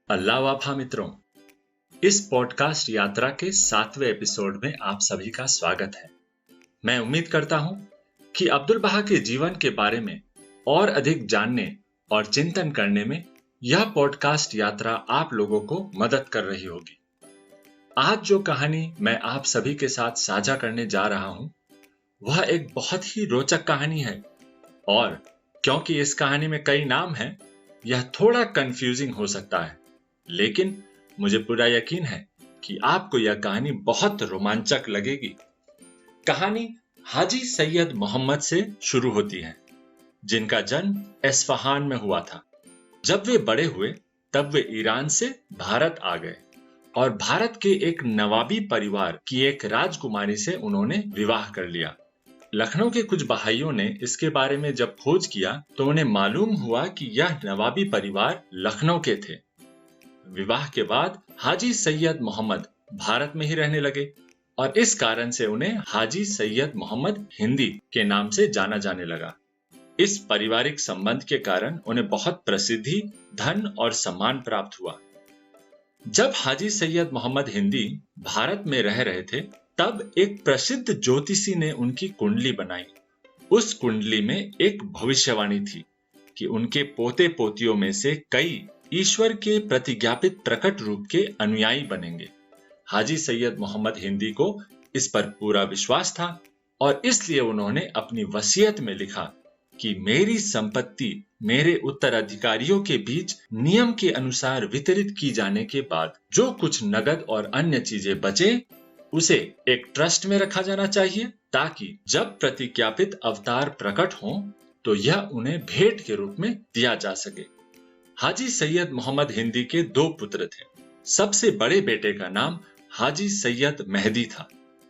अल्लाह वाफा मित्रों, इस पॉडकास्ट यात्रा के 7वें एपिसोड में आप सभी का स्वागत है। मैं उम्मीद करता हूं कि अब्दुल बहा के जीवन के बारे में और अधिक जानने और चिंतन करने में यह पॉडकास्ट यात्रा आप लोगों को मदद कर रही होगी। आज जो कहानी मैं आप सभी के साथ साझा करने जा रहा हूं, वह एक बहुत ही रोचक कहानी है और क्योंकि इस कहानी में कई नाम हैं, यह थोड़ा कंफ्यूजिंग हो सकता है, लेकिन मुझे पूरा यकीन है कि आपको यह कहानी बहुत रोमांचक लगेगी। कहानी हाजी सैयद मोहम्मद से शुरू होती है, जिनका जन्म एस्फहान में हुआ था। जब वे बड़े हुए तब वे ईरान से भारत आ गए और भारत के एक नवाबी परिवार की एक राजकुमारी से उन्होंने विवाह कर लिया। लखनऊ के कुछ बहाइयों ने इसके बारे में जब खोज किया तो उन्हें मालूम हुआ कि यह नवाबी परिवार लखनऊ के थे। विवाह के बाद हाजी सैयद मोहम्मद भारत में ही रहने लगे और इस कारण से उन्हें हाजी सैयद मोहम्मद हिंदी के नाम से जाना जाने लगा। इस पारिवारिक संबंध के कारण उन्हें बहुत प्रसिद्धि, धन और सम्मान प्राप्त हुआ। जब हाजी सैयद मोहम्मद हिंदी भारत में रह रहे थे, तब एक प्रसिद्ध ज्योतिषी ने उनकी कुंडली बनाई। उस कुंडली में एक भविष्यवाणी थी कि उनके पोते पोतियों में से कई ईश्वर के प्रतिज्ञापित प्रकट रूप के अनुयायी बनेंगे। हाजी सैयद मोहम्मद हिंदी को इस पर पूरा विश्वास था और इसलिए उन्होंने अपनी वसीयत में लिखा कि मेरी संपत्ति मेरे उत्तराधिकारियों के बीच नियम के अनुसार वितरित की जाने के बाद जो कुछ नगद और अन्य चीजें बचे, उसे एक ट्रस्ट में रखा जाना चाहिए, ताकि जब प्रतिज्ञापित अवतार प्रकट हों तो यह उन्हें भेंट के रूप में दिया जा सके। हाजी सैयद मोहम्मद हिंदी के 2 पुत्र थे। सबसे बड़े बेटे का नाम हाजी सैयद मेहदी था।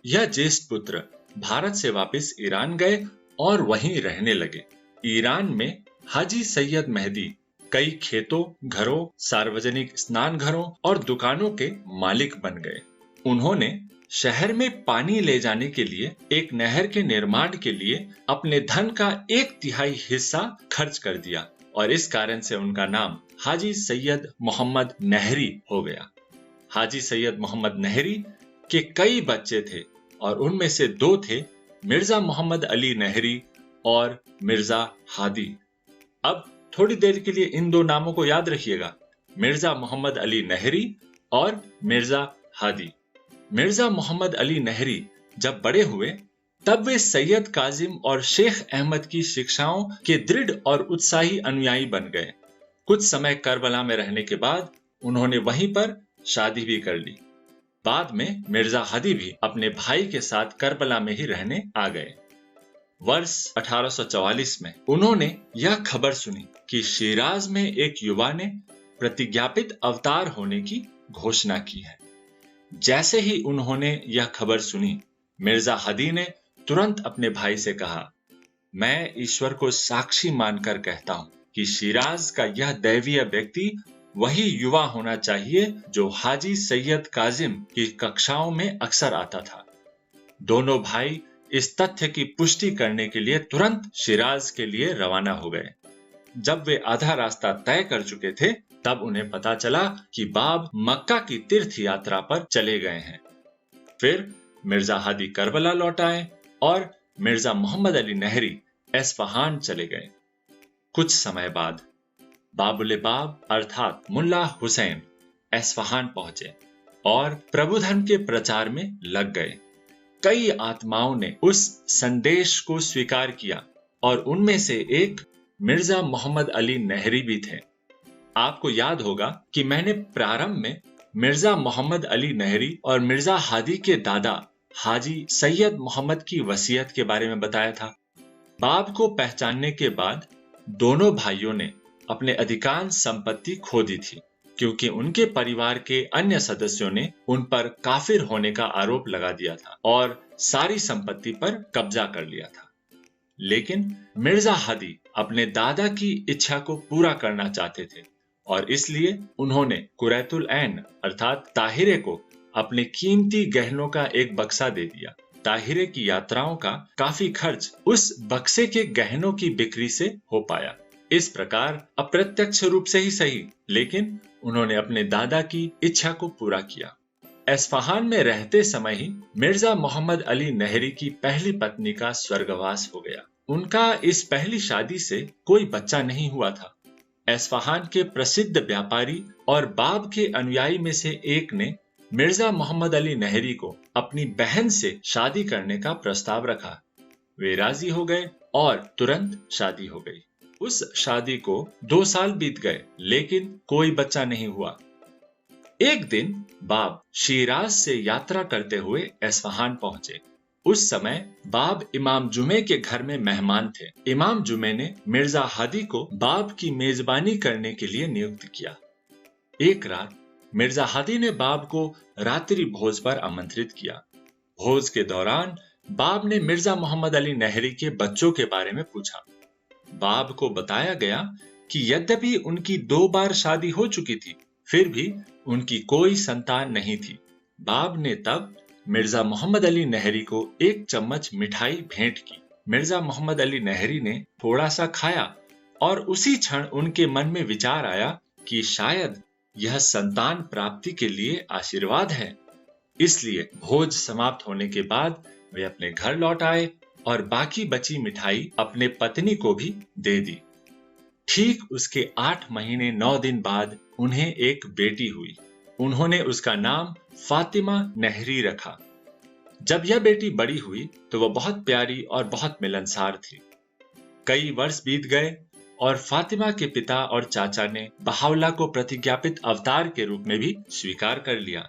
यह ज्येष्ठ पुत्र भारत से वापस ईरान गए और वहीं रहने लगे। ईरान में हाजी सैयद मेहदी कई खेतों, घरों, सार्वजनिक स्नान घरों और दुकानों के मालिक बन गए। उन्होंने शहर में पानी ले जाने के लिए एक नहर के निर्माण के लिए अपने धन का 1/3 हिस्सा खर्च कर दिया और इस कारण से उनका नाम हाजी सैयद मोहम्मद नहरी हो गया। हाजी सैयद मोहम्मद नहरी के कई बच्चे थे और उनमें से 2 थे मिर्जा मोहम्मद अली नहरी और मिर्जा हादी। अब थोड़ी देर के लिए इन 2 नामों को याद रखिएगा, मिर्जा मोहम्मद अली नहरी और मिर्जा हादी। मिर्जा मोहम्मद अली नहरी जब बड़े हुए तब वे सैयद काजिम और शेख अहमद की शिक्षाओं के दृढ़ और उत्साही अनुयायी बन गए। कुछ समय करबला में रहने के बाद उन्होंने वहीं पर शादी भी कर ली। बाद में मिर्जा हादी भी अपने भाई के साथ करबला में ही रहने आ गए। वर्ष 1844 में उन्होंने यह खबर सुनी कि शिराज में एक युवा ने प्रतिज्ञापित अवतार होने की घोषणा की है। जैसे ही उन्होंने यह खबर सुनी, मिर्जा हादी ने तुरंत अपने भाई से कहा, मैं ईश्वर को साक्षी मानकर कहता हूं कि शिराज का यह दैवीय व्यक्ति वही युवा होना चाहिए जो हाजी सैयद काजिम की कक्षाओं में अक्सर आता था। दोनों भाई इस तथ्य की पुष्टि करने के लिए तुरंत शिराज के लिए रवाना हो गए। जब वे आधा रास्ता तय कर चुके थे, तब उन्हें पता चला कि बाब मक्का की तीर्थ यात्रा पर चले गए हैं। फिर मिर्जा हादी करबला लौट आए और मिर्जा मोहम्मद अली नहरी एस्फहान चले गए। कुछ समय बाद बाबुल बाब अर्थात मुल्ला हुसैन एस्फहान पहुंचे और प्रबुधन के प्रचार में लग गए। कई आत्माओं ने उस संदेश को स्वीकार किया और उनमें से एक मिर्जा मोहम्मद अली नहरी भी थे। आपको याद होगा कि मैंने प्रारंभ में मिर्जा मोहम्मद अली नहरी और मिर्जा हादी के दादा हाजी सैयद मोहम्मद की वसीयत के बारे में बताया था। बाब को पहचानने के बाद दोनों भाइयों ने अपने अधिकांश संपत्ति खो दी थी, क्योंकि उनके परिवार के अन्य सदस्यों ने उन पर काफिर होने का आरोप लगा दिया था और सारी संपत्ति पर कब्जा कर लिया था। लेकिन मिर्जा हादी अपने दादा की इच्छा को पूरा करना चाहते थे और इसलिए उन्होंने कुरैतुल ऐन अर्थात ताहिरे को अपने कीमती गहनों का एक बक्सा दे दिया। ताहिरे की यात्राओं का काफी खर्च उस बक्से के गहनों की बिक्री से हो पाया। इस प्रकार अप्रत्यक्ष रूप से ही सही, लेकिन उन्होंने अपने दादा की इच्छा को पूरा किया। एस्फहान में रहते समय ही मिर्जा मोहम्मद अली नहरी की पहली पत्नी का स्वर्गवास हो गया। उनका इस पहली शादी से कोई बच्चा नहीं हुआ था। एस्फहान के प्रसिद्ध व्यापारी और बाब के अनुयायी में से एक ने मिर्जा मोहम्मद अली नहरी को अपनी बहन से शादी करने का प्रस्ताव रखा। वे राजी हो गए और तुरंत शादी हो गई। उस शादी को 2 साल बीत गए, लेकिन कोई बच्चा नहीं हुआ। एक दिन बाब शिराज से यात्रा करते हुए एस्फहान पहुंचे। उस समय बाब इमाम जुमे के घर में मेहमान थे। इमाम जुमे ने मिर्जा हादी को बाब की मेजबानी करने के लिए नियुक्त किया। एक रात मिर्जा हादी ने बाब को रात्रि भोज पर आमंत्रित किया। भोज के दौरान बाब ने मिर्जा मोहम्मद अली नहरी के बच्चों के बारे में पूछा। बाब को बताया गया कि यद्यपि उनकी 2 बार शादी हो चुकी थी, फिर भी उनकी कोई संतान नहीं थी। बाब ने तब मिर्जा मोहम्मद अली नहरी को 1 चम्मच मिठाई भेंट की। मिर्जा मोहम्मद अली नहरी ने थोड़ा सा खाया और उसी क्षण उनके मन में विचार आया कि शायद यह संतान प्राप्ति के लिए आशीर्वाद है। इसलिए भोज समाप्त होने के बाद वे अपने घर लौट आए और बाकी बची मिठाई अपने पत्नी को भी दे दी। ठीक उसके 8 महीने 9 दिन बाद उन्हें एक बेटी हुई। उन्होंने उसका नाम फातिमा नहरी रखा। जब यह बेटी बड़ी हुई तो वह बहुत प्यारी और बहुत मिलनसार थी। कई वर्ष बीत गए और फातिमा के पिता और चाचा ने बहाउला को प्रतिज्ञापित अवतार के रूप में भी स्वीकार कर लिया।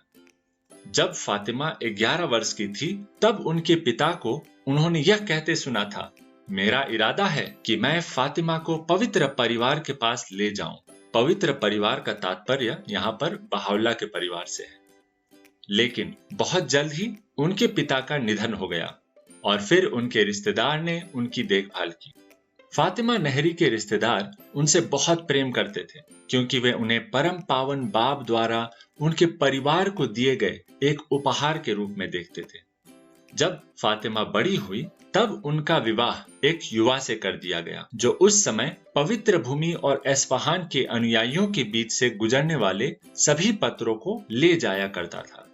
जब फातिमा 11 वर्ष की थी, तब उनके पिता को उन्होंने यह कहते सुना था, मेरा इरादा है कि मैं फातिमा को पवित्र परिवार के पास ले जाऊं। पवित्र परिवार का तात्पर्य यहाँ पर बहाउला के परिवार से है। लेकिन बहुत जल्द ही उनके पिता का निधन हो गया और फिर उनके रिश्तेदार ने उनकी देखभाल की। फातिमा नहरी के रिश्तेदार उनसे बहुत प्रेम करते थे, क्योंकि वे उन्हें परम पावन बाब द्वारा उनके परिवार को दिए गए एक उपहार के रूप में देखते थे। जब फातिमा बड़ी हुई, तब उनका विवाह एक युवा से कर दिया गया, जो उस समय पवित्र भूमि और एस्फहान के अनुयायियों के बीच से गुजरने वाले सभी पत्रों को ले जाया करता था।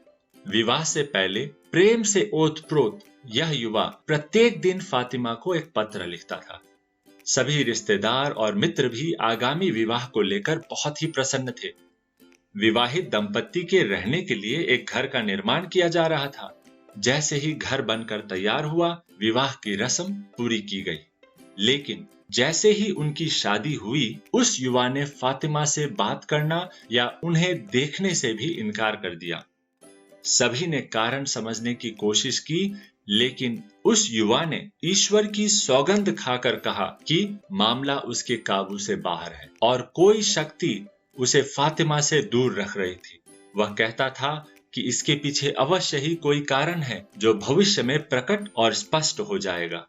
विवाह से पहले प्रेम से ओतप्रोत यह युवा प्रत्येक दिन फातिमा को एक पत्र लिखता था। सभी रिश्तेदार और मित्र भी आगामी विवाह को लेकर बहुत ही प्रसन्न थे। विवाहित दंपत्ति के रहने के लिए एक घर का निर्माण किया जा रहा था। जैसे ही घर बनकर तैयार हुआ, विवाह की रस्म पूरी की गई। लेकिन जैसे ही उनकी शादी हुई, उस युवा ने फातिमा से बात करना या उन्हें देखने से भी इनकार कर दिया। सभी ने कारण समझने की कोशिश की, लेकिन उस युवा ने ईश्वर की सौगंध खाकर कहा कि मामला उसके काबू से बाहर है और कोई शक्ति उसे फातिमा से दूर रख रही थी। वह कहता था कि इसके पीछे अवश्य ही कोई कारण है जो भविष्य में प्रकट और स्पष्ट हो जाएगा।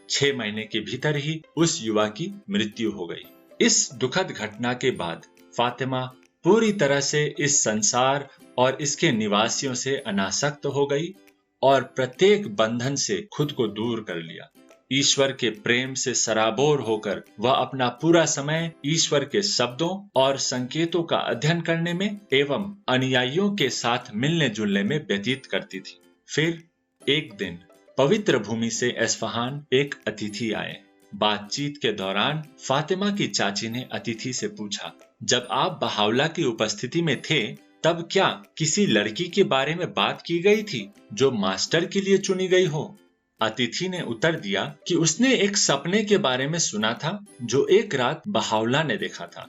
6 महीने के भीतर ही उस युवा की मृत्यु हो गई। इस दुखद घटना के बाद फातिमा पूरी तरह से इस संसार और इसके निवासियों से अनासक्त हो गई और प्रत्येक बंधन से खुद को दूर कर लिया। ईश्वर के प्रेम से सराबोर होकर वह अपना पूरा समय ईश्वर के शब्दों और संकेतों का अध्ययन करने में एवं अनुयायियों के साथ मिलने जुलने में व्यतीत करती थी। फिर एक दिन पवित्र भूमि से एस्फहान एक अतिथि आए। बातचीत के दौरान फातिमा की चाची ने अतिथि से पूछा, जब आप बहाउला की उपस्थिति में थे, तब क्या किसी लड़की के बारे में बात की गई थी जो मास्टर के लिए चुनी गई हो? अतिथि ने उत्तर दिया कि उसने एक सपने के बारे में सुना था जो एक रात बहाउला ने देखा था।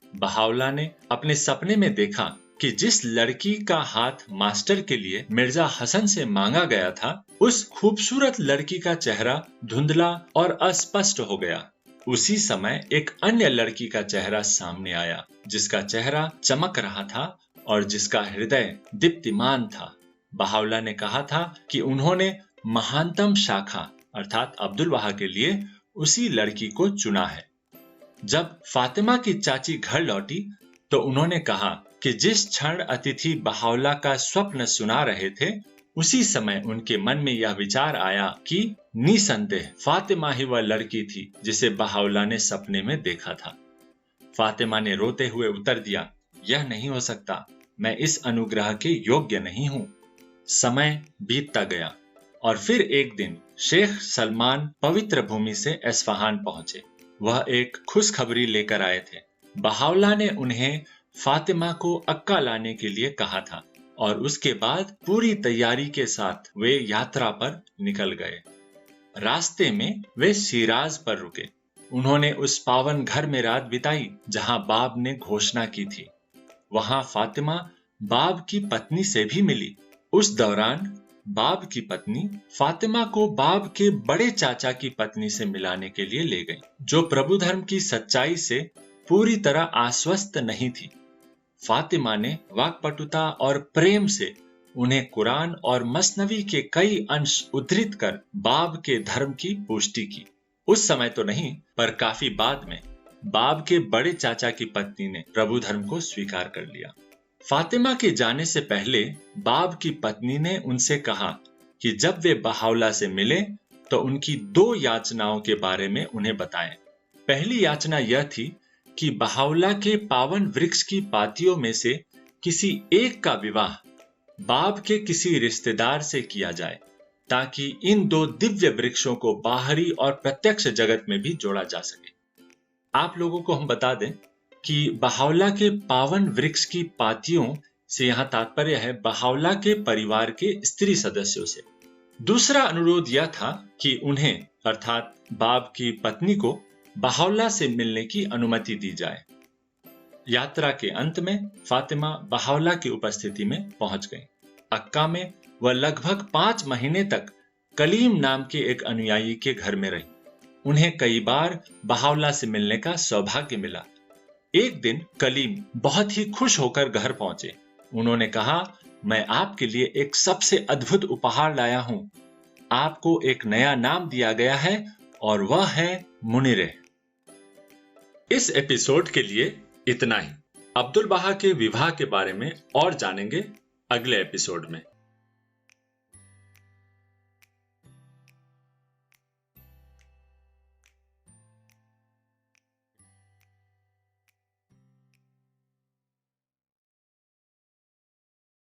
बहाउला ने अपने सपने में देखा कि जिस लड़की का हाथ मास्टर के लिए मिर्जा हसन से मांगा गया था, उस खूबसूरत लड़की का चेहरा धुंधला और अस्पष्ट हो गया। उसी समय एक अन्य लड़की का चेहरा सामने आया, जिसका चेहरा चमक रहा था और जिसका हृदय दीप्तिमान था। बहाउला ने कहा था कि उन्होंने महानतम शाखा अर्थात अब्दुल बहा के लिए उसी लड़की को चुना है। जब फातिमा की चाची घर लौटी तो उन्होंने कहा कि जिस क्षण अतिथि बहाउला का स्वप्न सुना रहे थे, उसी समय उनके मन में यह विचार आया कि निसंदेह फातिमा ही वह लड़की थी जिसे बहाउला ने सपने में देखा था। फातिमा ने रोते हुए उत्तर दिया, यह नहीं हो सकता, मैं इस अनुग्रह के योग्य नहीं हूं। समय बीतता गया और फिर एक दिन शेख सलमान पवित्र भूमि से एस्फहान पहुंचे। वह एक खुशखबरी लेकर आए थे। बहाउला ने उन्हें फातिमा को अक्का लाने के लिए कहा था और उसके बाद पूरी तैयारी के साथ वे यात्रा पर निकल गए। रास्ते में वे शिराज पर रुके। उन्होंने उस पावन घर में रात बिताई जहां बाब ने घोषणा की थी। वहां फातिमा बाब की पत्नी से भी मिली। उस दौरान बाब की पत्नी फातिमा को बाब के बड़े चाचा की पत्नी से मिलाने के लिए ले गई, जो प्रभु धर्म की सच्चाई से पूरी तरह आश्वस्त नहीं थी। फातिमा ने वाक्पटुता और प्रेम से उन्हें कुरान और मसनवी के कई अंश उद्धृत कर बाब के धर्म की पुष्टि की। उस समय तो नहीं, पर काफी बाद में बाब के बड़े चाचा की पत्नी ने प्रभु धर्म को स्वीकार कर लिया। फातिमा के जाने से पहले बाब की पत्नी ने उनसे कहा कि जब वे बहाउला से मिले तो उनकी 2 याचनाओं के बारे में उन्हें बताएं। पहली याचना यह थी कि बहाउला के पावन वृक्ष की पातियों में से किसी एक का विवाह बाब के किसी रिश्तेदार से किया जाए, ताकि इन 2 दिव्य वृक्षों को बाहरी और प्रत्यक्ष जगत में भी जोड़ा जा सके। आप लोगों को हम बता दें कि बहाउला के पावन वृक्ष की पातियों से यहाँ तात्पर्य है बहाउला के परिवार के स्त्री सदस्यों से। दूसरा अनुरोध यह था कि उन्हें अर्थात बाब की पत्नी को बहाउला से मिलने की अनुमति दी जाए। यात्रा के अंत में फातिमा बहाउला की उपस्थिति में पहुंच गई। अक्का में वह लगभग 5 महीने तक कलीम नाम के एक अनुयायी के घर में रही। उन्हें कई बार बहाउला से मिलने का सौभाग्य मिला। एक दिन कलीम बहुत ही खुश होकर घर पहुंचे। उन्होंने कहा, मैं आपके लिए एक सबसे अद्भुत उपहार लाया हूं। आपको एक नया नाम दिया गया है और वह है मुनिरे। इस एपिसोड के लिए इतना ही। अब्दुल बहा के विवाह के बारे में और जानेंगे अगले एपिसोड में।